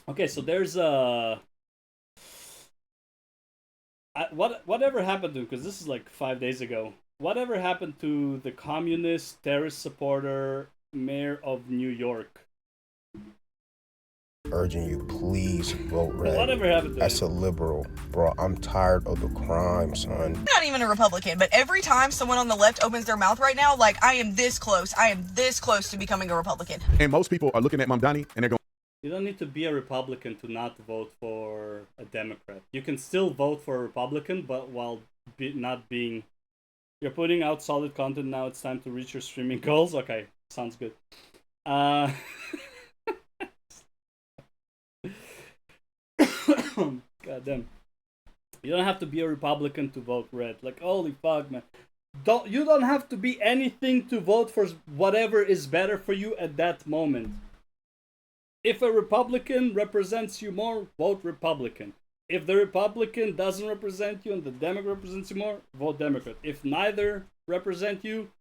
Okay, so there's whatever happened to, because this is like 5 days ago. Whatever happened to the communist terrorist supporter mayor of New York? Urging you, please vote red. Whatever happened to As a him? liberal, bro, I'm tired of the crime, son. I'm not even a Republican, but every time someone on the left opens their mouth right now, like, I am this close. I am this close to becoming a Republican. And most people are looking at Mamdani and they're going, You don't need to be a Republican to not vote for a Democrat. You can still vote for a Republican, but while not being. You're putting out solid content now. It's time to reach your streaming goals. Okay, sounds good. Uh, God damn. You don't have to be a Republican to vote red. Like, holy fuck, man. You don't have to be anything to vote for whatever is better for you at that moment. If a Republican represents you more, vote Republican. If the Republican doesn't represent you and the Democrat represents you more, vote Democrat. If neither represent you,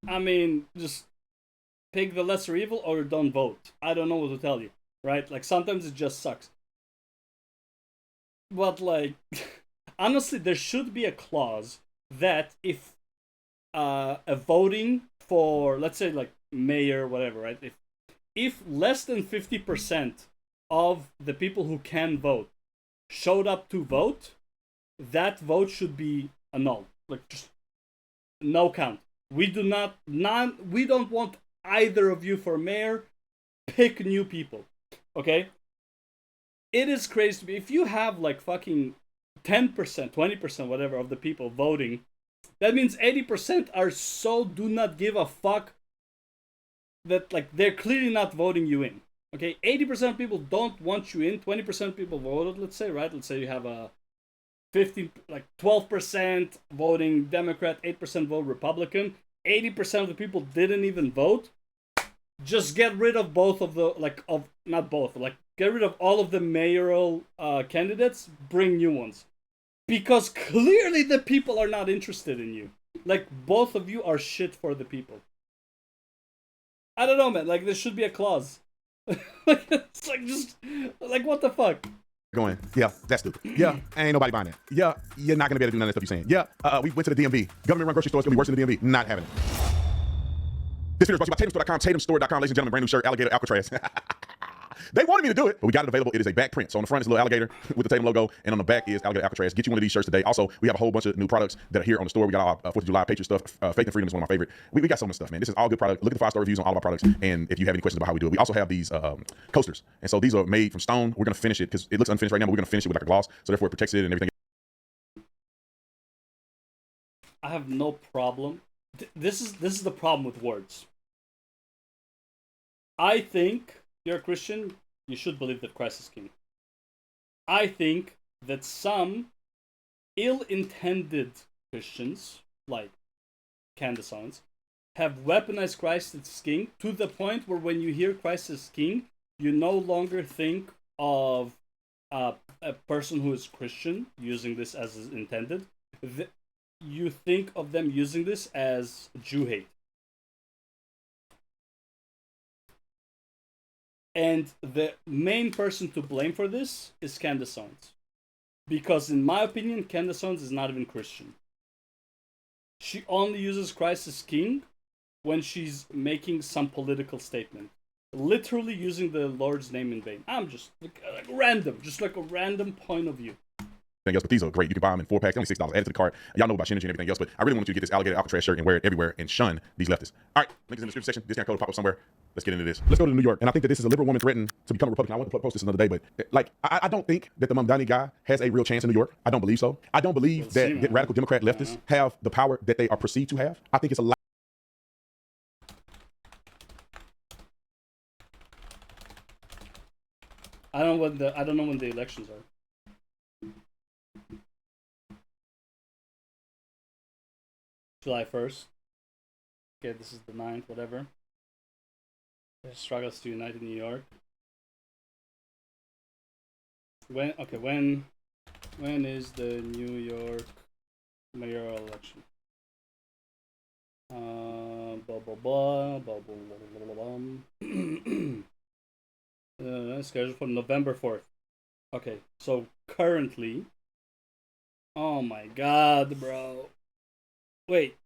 I mean, just pick the lesser evil or don't vote. I don't know what to tell you, right? Like, sometimes it just sucks. But, like, honestly, there should be a clause that if a voting for, let's say, like, mayor, whatever, right? If less than 50% of the people who can vote showed up to vote, that vote should be annulled. Like, just no count. We don't want either of you for mayor. Pick new people. Okay? It is crazy to me. If you have like fucking 10%, 20%, whatever of the people voting, that means 80% are so do not give a fuck that like they're clearly not voting you in. Okay, 80% of people don't want you in. 20% of people voted. Let's say, right? Let's say you have a 15, like 12% voting Democrat, 8% vote Republican. 80% of the people didn't even vote. Just get rid of both of the not both, like get rid of all of the mayoral candidates. Bring new ones because clearly the people are not interested in you. Like both of you are shit for the people. I don't know, man. Like there should be a clause. Like it's like just like what the fuck. yeah, that's stupid. Yeah, ain't nobody buying that. Yeah, you're not gonna be able to do none of that stuff you're saying. Yeah, we went to the DMV. Government run grocery stores gonna be worse than the DMV. Not having it. This video is brought to you by TatumStore.com. TatumStore.com, ladies and gentlemen, brand new shirt, alligator Alcatraz. They wanted me to do it, but we got it available. It is a back print. So on the front is a little alligator with the Tatum logo, and on the back is alligator Alcatraz. Get you one of these shirts today. Also, we have a whole bunch of new products that are here on the store. We got our 4th of July Patriot stuff. Faith and Freedom is one of my favorite. We got so much stuff, man. This is all good product. Look at the 5-star reviews on all of our products, and if you have any questions about how we do it, we also have these coasters. And so these are made from stone. We're gonna finish it because it looks unfinished right now, but we're gonna finish it with like a gloss, so therefore it protects it and everything. I have no problem. This is the problem with words. I think you're a Christian. You should believe that Christ is king. I think that some ill-intended Christians, like Candaceans, have weaponized Christ as king to the point where when you hear Christ as king, you no longer think of a person who is Christian using this as is intended. You think of them using this as Jew hate. And the main person to blame for this is Candace Owens. Because in my opinion, Candace Owens is not even Christian. She only uses Christ as king when she's making some political statement. Literally using the Lord's name in vain. I'm just like random, just like a random point of view. Else, but these are great. You can buy them in 4 packs, only $6. Add it to the cart. Y'all know about Synergy and everything else, but I really want you to get this alligator Alcatraz shirt and wear it everywhere and shun these leftists. All right, link is in the description section. Discount code will pop up somewhere. Let's get into this. Let's go to New York. And I think that this is a liberal woman threatened to become a Republican. I want to post this another day, but like I don't think that the Mamdani guy has a real chance in New York. I don't believe so. I don't believe that radical Democrat leftists have the power that they are perceived to have. I think it's a lot. I don't know when the elections are. July 1st. Okay, this is the 9th, whatever. Struggles to unite in New York. When is the New York mayoral election? Blah blah blah blah blah blah blah blah. Scheduled for November 4th. Okay, so currently. Oh my god, bro. Wait,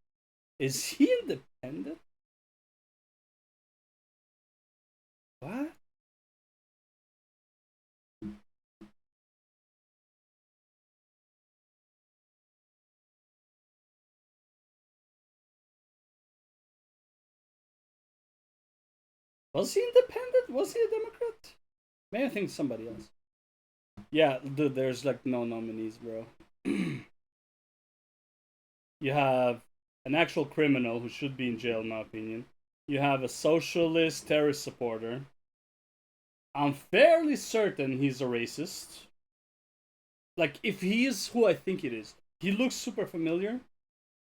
is he independent? What? Was he independent? Was he a Democrat? Maybe I think somebody else. Yeah, dude, there's like no nominees, bro. You have an actual criminal who should be in jail, in my opinion. You have a socialist terrorist supporter. I'm fairly certain he's a racist. Like, if he is who I think it is, he looks super familiar.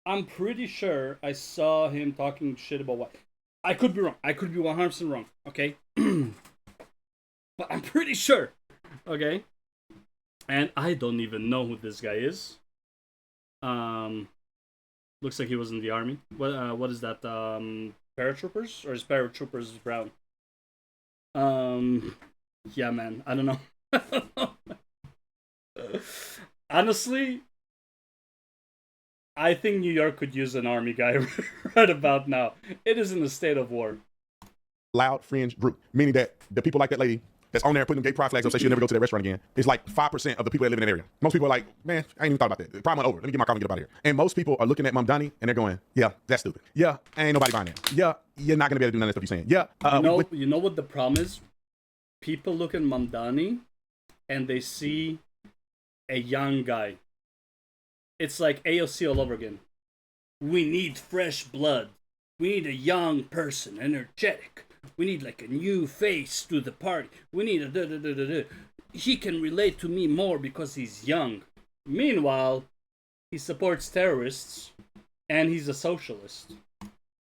I'm pretty sure I saw him talking shit about what. I could be wrong. I could be 100% wrong, okay? But I'm pretty sure, okay? And I don't even know who this guy is. Looks like he was in the army. What is that? Paratroopers? Or is paratroopers brown? Yeah, man. I don't know. Honestly, I think New York could use an army guy right about now. It is in a state of war. Loud fringe group, meaning that the people like that lady that's on there putting them gay pride flags up, say she'll never go to that restaurant again, is like 5% of the people that live in that area. Most people are like, man, I ain't even thought about that. The problem went over. Let me get my car and get up out of here. And most people are looking at Mamdani and they're going, yeah, that's stupid. Yeah, ain't nobody buying that. Yeah, you're not gonna be able to do none of that stuff you're saying. Yeah, you know what the problem is? People look at Mamdani and they see a young guy. It's like AOC all over again. We need fresh blood. We need a young person, energetic. We need like a new face to the party. We need a da-da-da-da-da. He can relate to me more because he's young. Meanwhile, he supports terrorists and he's a socialist.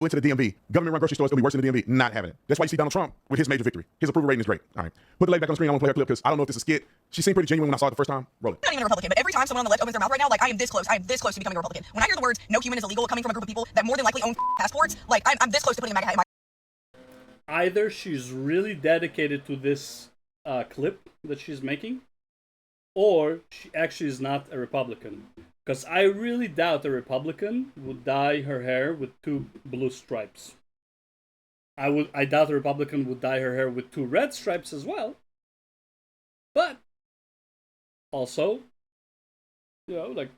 Went to the DMV. Government-run grocery stores going to be worse than the DMV. Not having it. That's why you see Donald Trump with his major victory. His approval rating is great. All right. Put the lady back on the screen. I want to play her clip because I don't know if this is a skit. She seemed pretty genuine when I saw it the first time. Roll it. I'm not even a Republican, but every time someone on the left opens their mouth right now, like, I am this close to becoming a Republican. When I hear the words, no human is illegal, coming from a group of people that more than likely own passports, like, I'm this close to putting a MAGA hat in my... Either she's really dedicated to this clip that she's making, or she actually is not a Republican. Because I really doubt a Republican would dye her hair with 2 blue stripes. I doubt a Republican would dye her hair with 2 red stripes as well. But also, you know, like,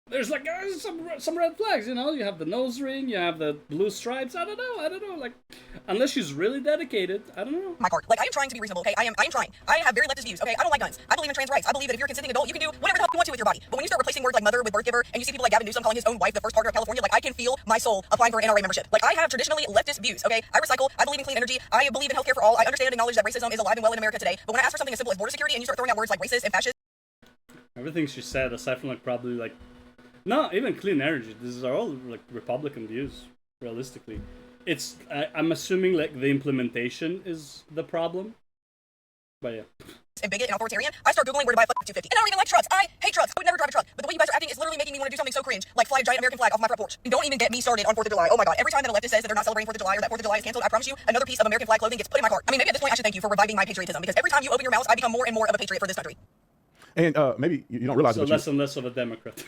there's like some red flags, you know. You have the nose ring, you have the blue stripes. I don't know. Like, unless she's really dedicated, I don't know. My part. Like, I am trying to be reasonable, okay? I am trying. I have very leftist views, okay? I don't like guns. I believe in trans rights. I believe that if you're a consenting adult, you can do whatever the hell you want to with your body. But when you start replacing words like mother with birth giver, and you see people like Gavin Newsom calling his own wife the first partner of California, like, I can feel my soul applying for an NRA membership. Like, I have traditionally leftist views, okay? I recycle. I believe in clean energy. I believe in healthcare for all. I understand and acknowledge that racism is alive and well in America today. But when I ask for something as simple as border security, and you start throwing out words like racist and fascist, Everything she said, aside from like probably like, no, even clean energy. These are all like Republican views. Realistically, it's I'm assuming like the implementation is the problem. But yeah. and bigot and authoritarian, I start Googling where to buy a 250. And I don't even like trucks. I hate trucks. I would never drive a truck. But the way you guys are acting is literally making me want to do something so cringe, like fly a giant American flag off my front porch. And don't even get me started on 4th of July. Oh my god. Every time that a leftist says that they're not celebrating 4th of July or that 4th of July is canceled, I promise you, another piece of American flag clothing gets put in my cart. I mean, maybe at this point I should thank you for reviving my patriotism, because every time you open your mouth, I become more and more of a patriot for this country. And maybe you don't realize So it, less and less of a Democrat.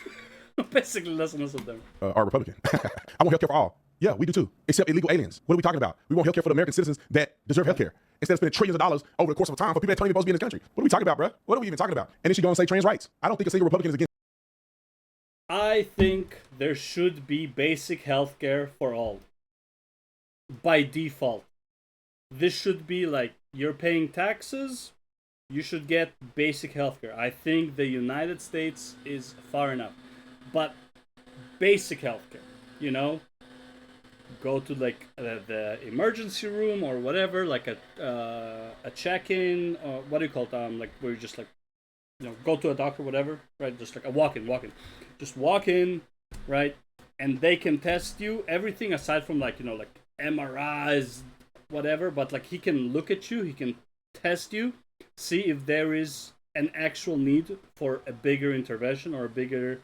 Basically, less and less of them. Are Republican. I want healthcare for all. Yeah, we do too. Except illegal aliens. What are we talking about? We want healthcare for the American citizens that deserve healthcare. Instead of spending trillions of dollars over the course of a time for people that don't even supposed to be in this country. What are we talking about, bro? What are we even talking about? And then she go and say trans rights. I don't think a single Republican is against. I think there should be basic healthcare for all. By default. This should be like, you're paying taxes, you should get basic healthcare. I think the United States is far enough. But basic healthcare, you know? Go to like the emergency room or whatever, like a check-in, or what do you call it? Like where you just like, you know, go to a doctor, whatever, right? Just like a walk-in. Just walk in, right? And they can test you, everything aside from like, you know, like MRIs, whatever. But like he can look at you, he can test you, see if there is an actual need for a bigger intervention or a bigger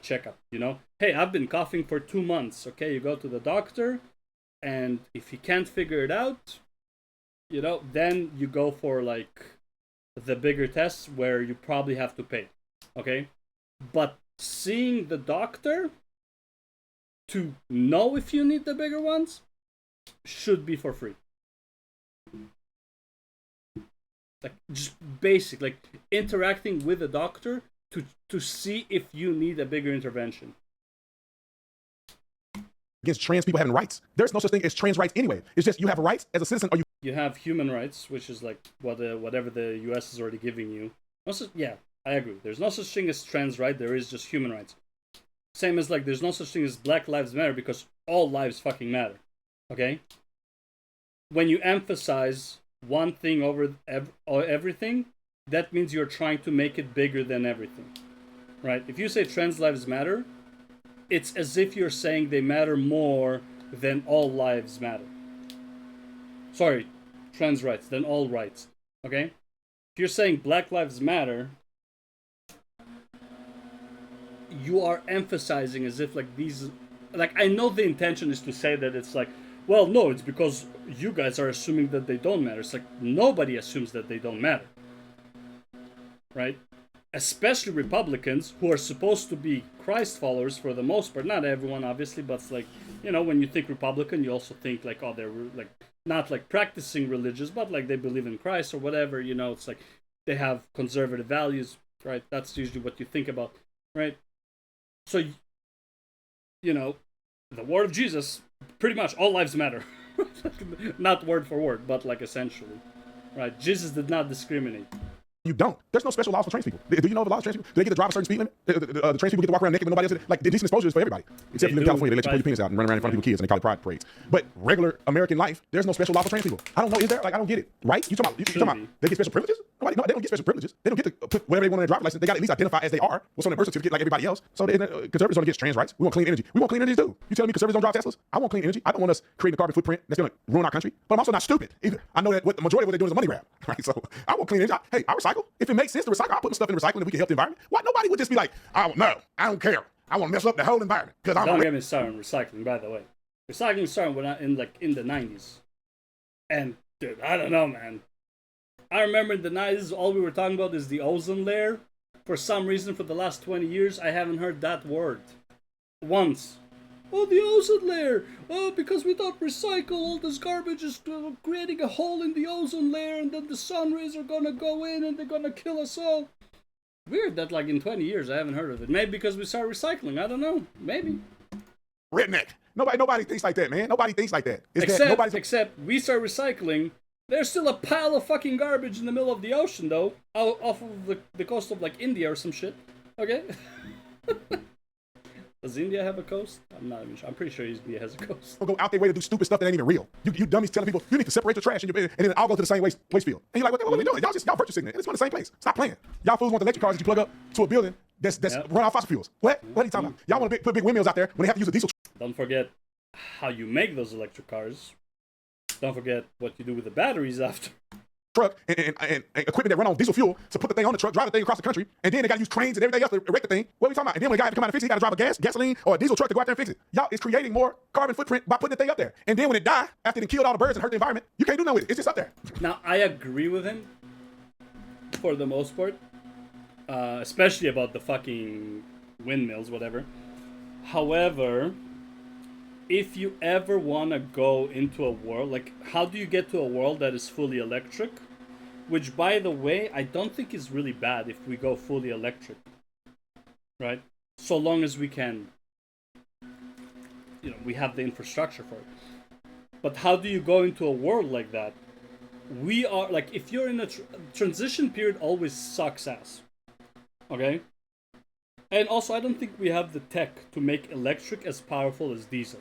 checkup, you know. Hey, I've been coughing for 2 months. Okay, you go to the doctor, and if he can't figure it out, you know, then you go for like the bigger tests where you probably have to pay. Okay? But seeing the doctor to know if you need the bigger ones should be for free. Like just basic, like interacting with a doctor to see if you need a bigger intervention. Against trans people having rights. There's no such thing as trans rights anyway. It's just you have rights as a citizen or You have human rights, which is like whatever the US is already giving you. Yeah, I agree. There's no such thing as trans right. There is just human rights. Same as like there's no such thing as Black Lives Matter because all lives fucking matter. Okay? When you emphasize one thing over everything, that means you're trying to make it bigger than everything. Right? If you say trans lives matter, it's as if you're saying they matter more than all lives matter. Sorry, trans rights, than all rights. Okay? If you're saying Black Lives Matter, you are emphasizing as if like these, like I know the intention is to say that it's like, well, no, it's because you guys are assuming that they don't matter. It's like nobody assumes that they don't matter. Right? Especially Republicans who are supposed to be Christ followers for the most part. Not everyone, obviously, but it's like, you know, when you think Republican, you also think like, oh, they're like not like practicing religious, but like they believe in Christ or whatever. You know, it's like they have conservative values, right? That's usually what you think about, right? So, you know, the word of Jesus, pretty much all lives matter. Not word for word, but like essentially, right? Jesus did not discriminate. you don't. There's no special laws for trans people. Do you know the laws for trans people? Do they get to drive a certain speed limit? The trans people get to walk around naked, but nobody else. Like, the decent exposure is for everybody. Except if you live in California, they let you pull your penis out and run around in front of people's kids, and they call it pride parades. But regular American life, there's no special law for trans people. I don't know, is there? Like, I don't get it. Right? You talking about they get special privileges? Nobody, no, they don't get special privileges. They don't get to put whatever they want on their driver's license. They got to at least identify as they are. What's on their birth certificate, like everybody else. So conservatives don't get trans rights. We want clean energy. We want clean energy too. You telling me conservatives don't drive Teslas? I want clean energy. I don't want us creating a carbon footprint that's going to ruin our country. But I'm also not stupid either. I know that what the majority of what they're doing is a money grab. Right? So I want clean energy. I recycle. If it makes sense to recycle, I'll put stuff in recycling if we can help the environment. Why nobody would just be like, oh no, I don't care. I want to mess up the whole environment because I'm. Don't get me started on recycling, by the way. Recycling started when in the 90s, and dude, I don't know, man. I remember in the 90s, all we were talking about is the ozone layer. For some reason, for the last 20 years, I haven't heard that word once. Oh, the ozone layer. Oh, because we don't recycle, all this garbage is creating a hole in the ozone layer, and then the sun rays are gonna go in and they're gonna kill us all. Weird that like in 20 years I haven't heard of it. Maybe because we started recycling. I don't know. Maybe. Redneck. Nobody thinks like that, man. Nobody thinks like that. Except we start recycling. There's still a pile of fucking garbage in the middle of the ocean, though, off of the coast of like India or some shit. Okay. Does India have a coast? I'm not even sure. I'm pretty sure India has a coast. Go out their way to do stupid stuff that ain't even real. You dummies telling people you need to separate the trash and then I'll go to the same waste field. And you're like, what are we doing? Y'all virtue signaling. It's going to the same place. Stop playing. Y'all fools want the electric cars that you plug up to a building that's run off fossil fuels. What are you talking about? Y'all want to put big windmills out there when they have to use a diesel. Don't forget how you make those electric cars. Don't forget what you do with the batteries after. Truck and equipment that run on diesel fuel to put the thing on the truck, drive the thing across the country, and then they got to use cranes and everything else to erect the thing. What are we talking about? And then when the guy have to come out and fix it, he got to drive a gasoline or a diesel truck to go out there and fix it. Y'all is creating more carbon footprint by putting the thing up there. And then when it die, after it killed all the birds and hurt the environment, you can't do nothing with it. It's just up there. Now, I agree with him for the most part, especially about the fucking windmills, whatever. However, if you ever want to go into a world, like, how do you get to a world that is fully electric? Which, by the way, I don't think is really bad if we go fully electric. Right? So long as we can, we have the infrastructure for it. But how do you go into a world like that? We are, like, if you're in a transition period, always sucks ass. Okay? And also, I don't think we have the tech to make electric as powerful as diesel.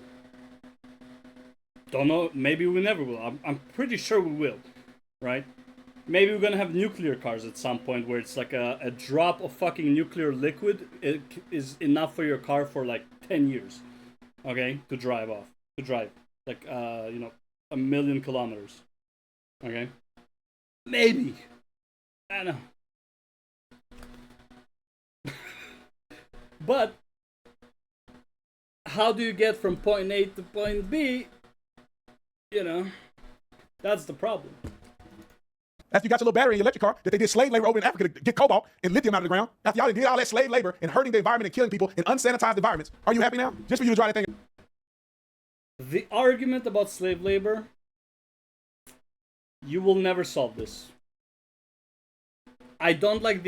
Don't know, maybe we never will. I'm pretty sure we will, right? Maybe we're gonna have nuclear cars at some point where it's like a drop of fucking nuclear liquid is enough for your car for like 10 years, okay, to drive. Like, 1,000,000 kilometers, okay? Maybe. I don't know. But how do you get from point A to point B? That's the problem. After you got your little battery in your electric car that they did slave labor over in Africa to get cobalt and lithium out of the ground. After y'all did all that slave labor and hurting the environment and killing people in unsanitized environments, are you happy now? Just for you to try that thing. The argument about slave labor, you will never solve this. I don't like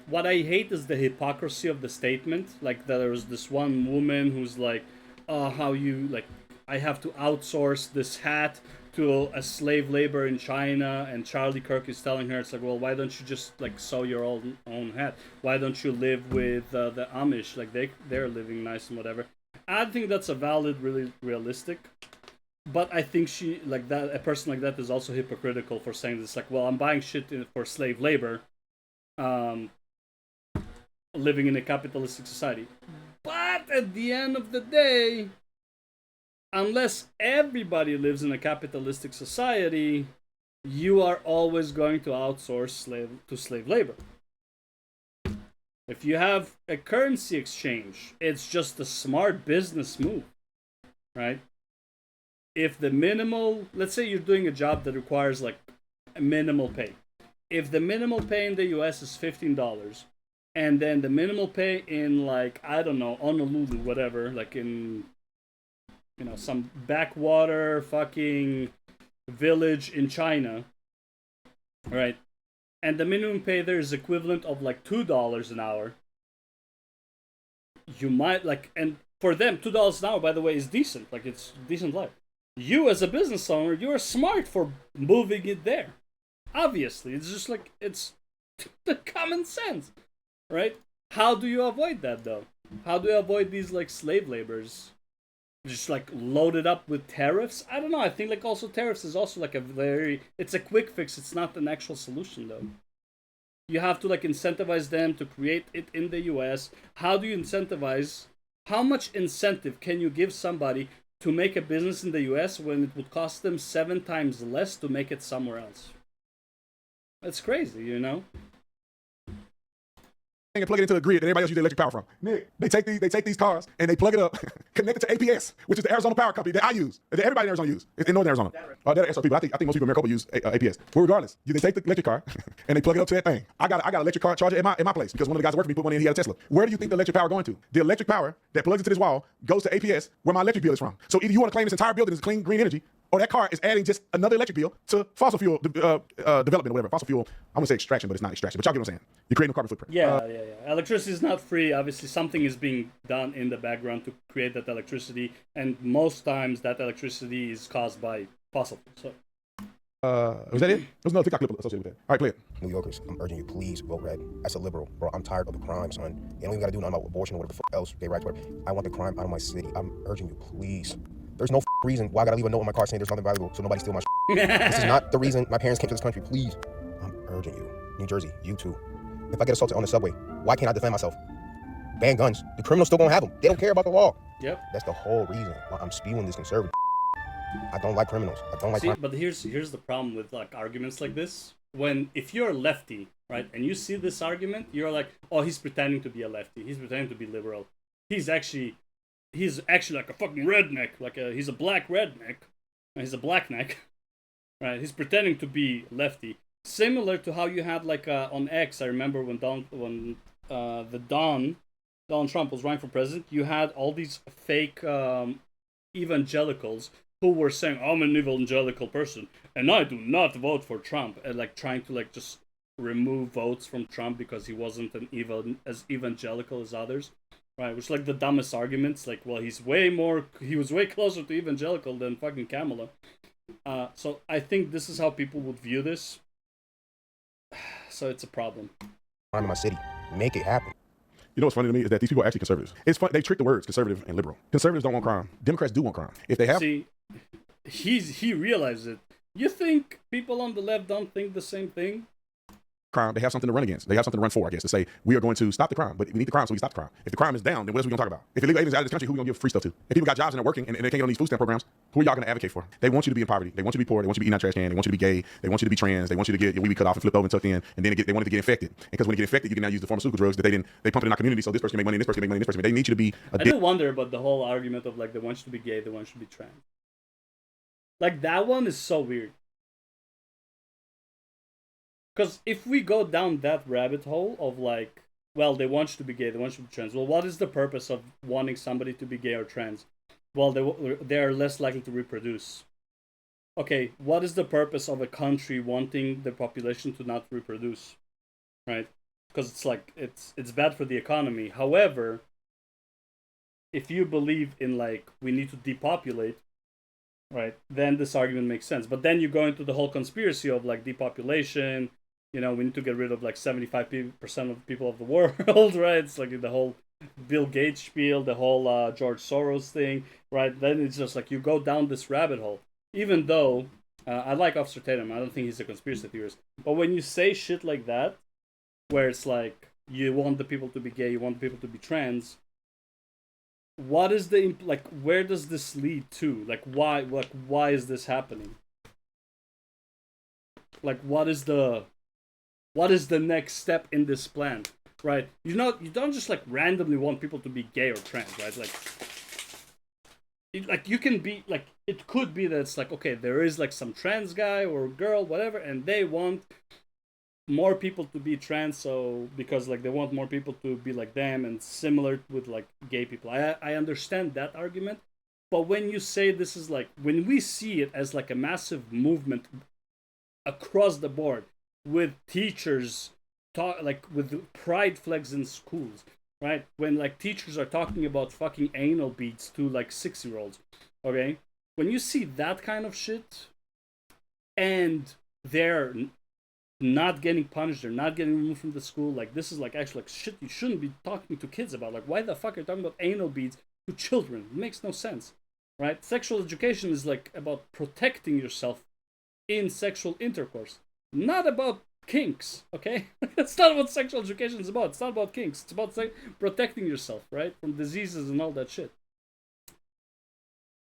what I hate is the hypocrisy of the statement. Like there's this one woman who's like, oh, how you like, I have to outsource this hat to a slave labor in China, and Charlie Kirk is telling her, it's like, well, why don't you just like sew your own hat? Why don't you live with the Amish? Like they're living nice and whatever. I think that's a valid, really realistic. But I think she like that a person like that is also hypocritical for saying this. Like, well, I'm buying shit for slave labor, living in a capitalistic society. But at the end of the day, unless everybody lives in a capitalistic society, you are always going to outsource slave labor. If you have a currency exchange, it's just a smart business move, right? If the minimal, let's say you're doing a job that requires like a minimal pay. If the minimal pay in the US is $15, and then the minimal pay in like, I don't know, Honolulu, whatever, like in, you know, some backwater fucking village in China, right? And the minimum pay there is equivalent of like $2 an hour. You might like, and for them, $2 an hour, by the way, is decent. Like it's decent life. You as a business owner, you're smart for moving it there. Obviously, it's just like, it's the common sense, right? How do you avoid that though? How do you avoid these like slave laborers? Just like loaded up with tariffs? I don't know. I think like also tariffs is also like it's a quick fix. It's not an actual solution though. You have to like incentivize them to create it in the US. How do you incentivize? How much incentive can you give somebody to make a business in the US when it would cost them 7 times less to make it somewhere else? That's crazy, you know? And plug it into the grid that everybody else uses electric power from. Nick, they take these cars and they plug it up, connect it to APS, which is the Arizona Power Company that I use, that everybody in Arizona use, in Northern Arizona. That SRP, but I think most people in Maricopa use APS. Well, regardless, they take the electric car and they plug it up to that thing. I got an electric car charger at my place because one of the guys that worked for me put one in. He had a Tesla. Where do you think the electric power going to? The electric power that plugs into this wall goes to APS, where my electric bill is from. So either you want to claim this entire building is clean green energy, or that car is adding just another electric bill to fossil fuel development or whatever. Fossil fuel, I'm gonna say extraction, but it's not extraction. But y'all get what I'm saying. You're creating a carbon footprint. Yeah. Electricity is not free. Obviously, something is being done in the background to create that electricity, and most times that electricity is caused by fossil fuels. So, was that it? There's another TikTok clip associated with that. All right, play it. New Yorkers, I'm urging you, please vote red. As a liberal, bro, I'm tired of the crime, son. They don't even gotta do nothing about abortion or whatever the fuck else, gay rights, whatever. I want the crime out of my city. I'm urging you, please. There's no reason why I gotta leave a note in my car saying there's nothing valuable so nobody steal my This is not the reason my parents came to this country, please. I'm urging you. New Jersey, you too. If I get assaulted on the subway, why can't I defend myself? Ban guns. The criminals still gonna have them. They don't care about the law. Yep. That's the whole reason why I'm spewing this conservative. I don't like criminals. I don't like crime. But here's the problem with like arguments like this. If you're a lefty, right, and you see this argument, you're like, oh, he's pretending to be a lefty. He's pretending to be liberal. He's actually like a fucking redneck. He's a black redneck. He's a black neck, right? He's pretending to be lefty. Similar to how you had like on X. I remember when Donald Trump was running for president. You had all these fake evangelicals who were saying, I'm an evangelical person and I do not vote for Trump, and like trying to like just remove votes from Trump because he wasn't as evangelical as others. Right, which like the dumbest arguments, like, well, he was way closer to evangelical than fucking Kamala. So I think this is how people would view this. So it's a problem. Crime in my city. Make it happen. You know what's funny to me is that these people are actually conservatives. It's fun. They trick the words conservative and liberal. Conservatives don't want crime. Democrats do want crime. If they have, see, he realized it. You think people on the left don't think the same thing? Crime, they have something to run against. They have something to run for, I guess, to say, we are going to stop the crime, but we need the crime so we stop the crime. If the crime is down, then what else are we going to talk about? If illegal aliens are out of this country, who are we going to give free stuff to? If people got jobs and they're working and they can't get on these food stamp programs, who are y'all going to advocate for? They want you to be in poverty. They want you to be poor. They want you to be eating out of trash can. They want you to be gay. They want you to be trans. They want you to get your wee cut off and flipped over and tucked in, and then they want it to get infected. And because when you get infected, you can now use the pharmaceutical drugs that they pump it in our community, so this person can make money, and this person can make money, and this person. They need you to be I do wonder about the whole argument of like they want you to be gay, they want you to be trans. Like that one is so weird. Because if we go down that rabbit hole of like, well, they want you to be gay, they want you to be trans. Well, what is the purpose of wanting somebody to be gay or trans? Well, they are less likely to reproduce. Okay, what is the purpose of a country wanting the population to not reproduce, right? Because it's like it's bad for the economy. However, if you believe in like we need to depopulate, right, then this argument makes sense. But then you go into the whole conspiracy of like depopulation. You know, we need to get rid of like 75% of the people of the world, right? It's like the whole Bill Gates spiel, the whole George Soros thing, right? Then it's just like you go down this rabbit hole. Even though I like Officer Tatum, I don't think he's a conspiracy theorist. But when you say shit like that, where it's like you want the people to be gay, you want the people to be trans, what is the like? Where does this lead to? Like, why is this happening? Like, what is the next step in this plan? Right? You don't just like randomly want people to be gay or trans, right? Like you can be like, it could be that it's like, okay, there is like some trans guy or girl, whatever, and they want more people to be trans, so because like they want more people to be like them, and similar with like gay people. I understand that argument, but when you say this is like, when we see it as like a massive movement across the board with teachers like with pride flags in schools, right? When like teachers are talking about fucking anal beads to like 6-year-olds, okay? When you see that kind of shit, and they're not getting punished, they're not getting removed from the school, like this is like actually like shit you shouldn't be talking to kids about. Like, why the fuck are you talking about anal beads to children? It makes no sense, right? Sexual education is like about protecting yourself in sexual intercourse, not about kinks, okay? That's not what sexual education is about. It's not about kinks. It's about protecting yourself, right? From diseases and all that shit.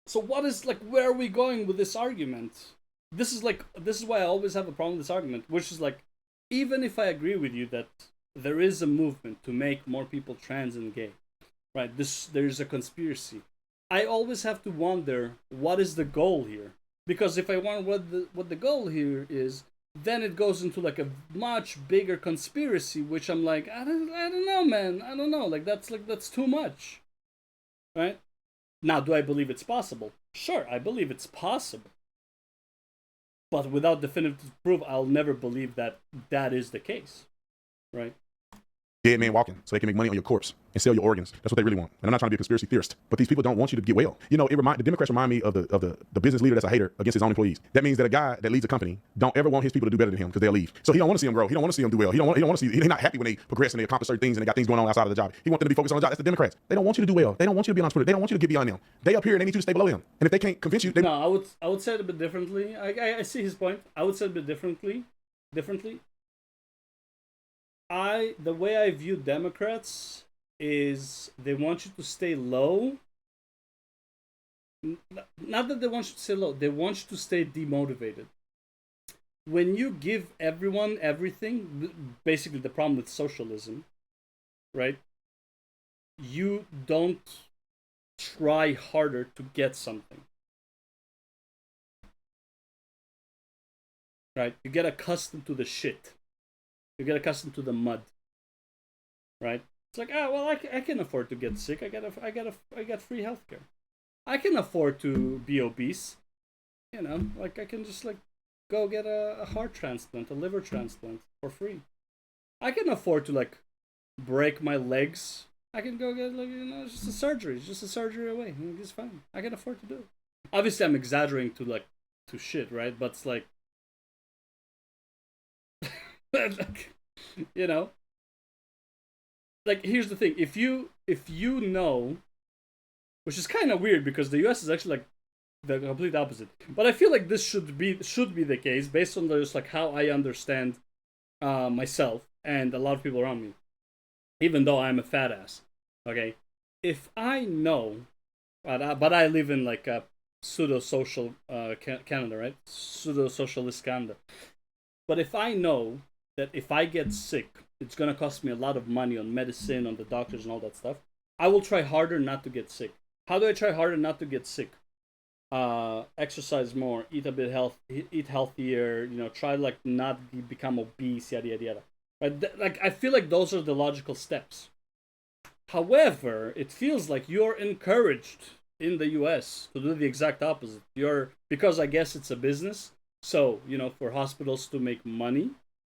So what is, like, where are we going with this argument? This is why I always have a problem with this argument, which is like, even if I agree with you that there is a movement to make more people trans and gay, right? There's a conspiracy. I always have to wonder, what is the goal here? Because if I wonder what the goal here is, then it goes into like a much bigger conspiracy, which I'm like, I don't know, man. I don't know. Like that's too much, right? Now, do I believe it's possible? Sure, I believe it's possible. But without definitive proof, I'll never believe that is the case, right? Dead man walking so they can make money on your corpse and sell your organs. That's what they really want. And I'm not trying to be a conspiracy theorist, but these people don't want you to get well. You know, the Democrats remind me of the business leader that's a hater against his own employees. That means that a guy that leads a company don't ever want his people to do better than him because they'll leave. So he don't want to see them grow. He don't want to see them do well. He don't want to see. He's not happy when they progress and they accomplish certain things and they got things going on outside of the job. He wants them to be focused on the job. That's the Democrats. They don't want you to do well. They don't want you to be an entrepreneur. They don't want you to get beyond them. They up here and they need you to stay below them. And if they can't convince you, no, I would say it a bit differently. I see his point. I would say it a bit differently. The way I view Democrats is they want you to stay low. Not that they want you to stay low, they want you to stay demotivated. When you give everyone everything, basically the problem with socialism, right? You don't try harder to get something. Right? You get accustomed to the shit. You get accustomed to the mud, right? It's like, I can afford to get sick. I got free healthcare. I can afford to be obese. You know, like I can just like go get a heart transplant, a liver transplant for free. I can afford to like break my legs. I can go get like just a surgery. It's just a surgery away. It's fine. I can afford to do it. Obviously, I'm exaggerating to shit, right? But it's like. Like, you know, like here's the thing: if you know, which is kind of weird because the U.S. is actually like the complete opposite. But I feel like this should be the case based on just like how I understand myself and a lot of people around me. Even though I'm a fat ass, okay. If I know, but I live in like a pseudo-social Canada, right? Pseudo-socialist Canada. But if I know that if I get sick, it's going to cost me a lot of money on medicine, on the doctors and all that stuff, I will try harder not to get sick. How do I try harder not to get sick? exercise more, eat a bit eat healthier, try like not become obese, yada yada yada. Right? Like I feel like those are the logical steps. However, it feels like you're encouraged in the US to do the exact opposite. Because I guess it's a business. So, for hospitals to make money,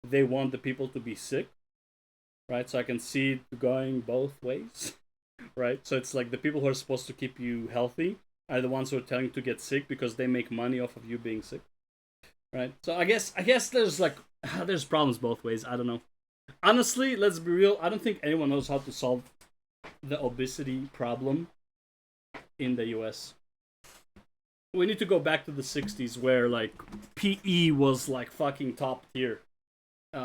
they want the people to be sick. Right? So I can see it going both ways. Right? So it's like the people who are supposed to keep you healthy are the ones who are telling you to get sick because they make money off of you being sick. Right? So I guess there's like there's problems both ways. I don't know. Honestly, let's be real. I don't think anyone knows how to solve the obesity problem in the US. We need to go back to the 60s where like PE was like fucking top tier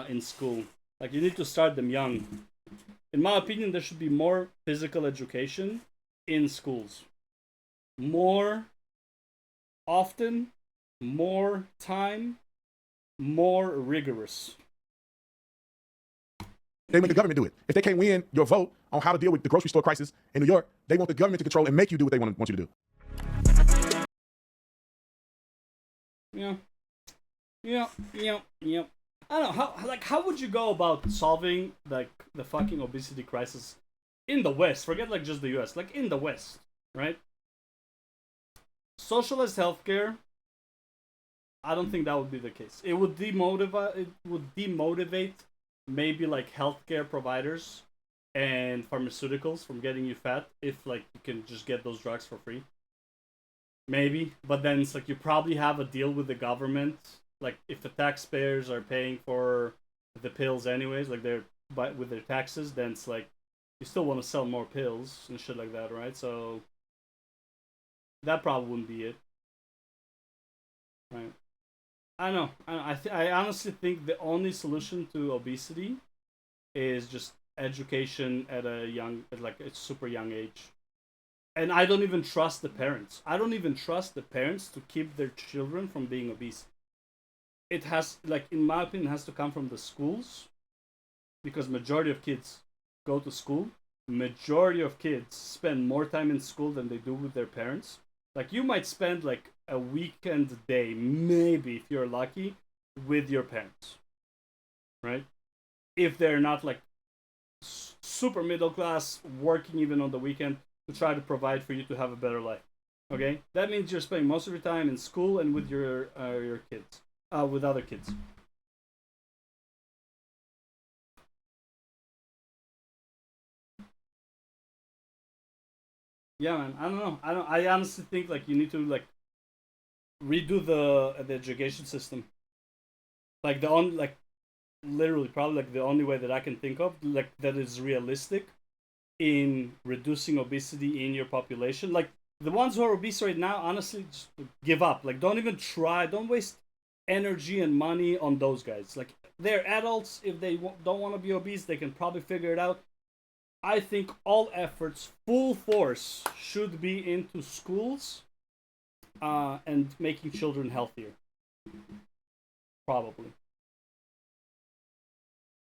in school. Like you need to start them young. In my opinion, there should be more physical education in schools. More often, more time, more rigorous. They make the government do it. If they can't win your vote on how to deal with the grocery store crisis in New York, they want the government to control and make you do what they want you to do. Yeah. I don't know how would you go about solving like the fucking obesity crisis in the West? Forget like just the US, like in the West, right? Socialized healthcare. I don't think that would be the case. It would demotivate maybe like healthcare providers and pharmaceuticals from getting you fat if like you can just get those drugs for free. Maybe, but then it's like you probably have a deal with the government. Like if the taxpayers are paying for the pills anyways, like with their taxes, then it's like you still want to sell more pills and shit like that, right? So that probably wouldn't be it, right? I don't know. I honestly think the only solution to obesity is just education at a super young age. And I don't even trust the parents. I don't even trust the parents to keep their children from being obese. It has, like, in my opinion, it has to come from the schools, because majority of kids go to school. Majority of kids spend more time in school than they do with their parents. Like, you might spend like a weekend day, maybe if you're lucky, with your parents, right? If they're not like super middle class, working even on the weekend to try to provide for you to have a better life. Okay, that means you're spending most of your time in school and with your kids, with other kids. Yeah, man. I don't know. I honestly think like you need to like redo the education system. Like literally probably like the only way that I can think of like that is realistic in reducing obesity in your population. Like the ones who are obese right now, honestly, just give up. Like don't even try. Don't waste energy and money on those guys. Like they're adults. If they don't want to be obese, they can probably figure it out. I think all efforts, full force, should be into schools and making children healthier. Probably.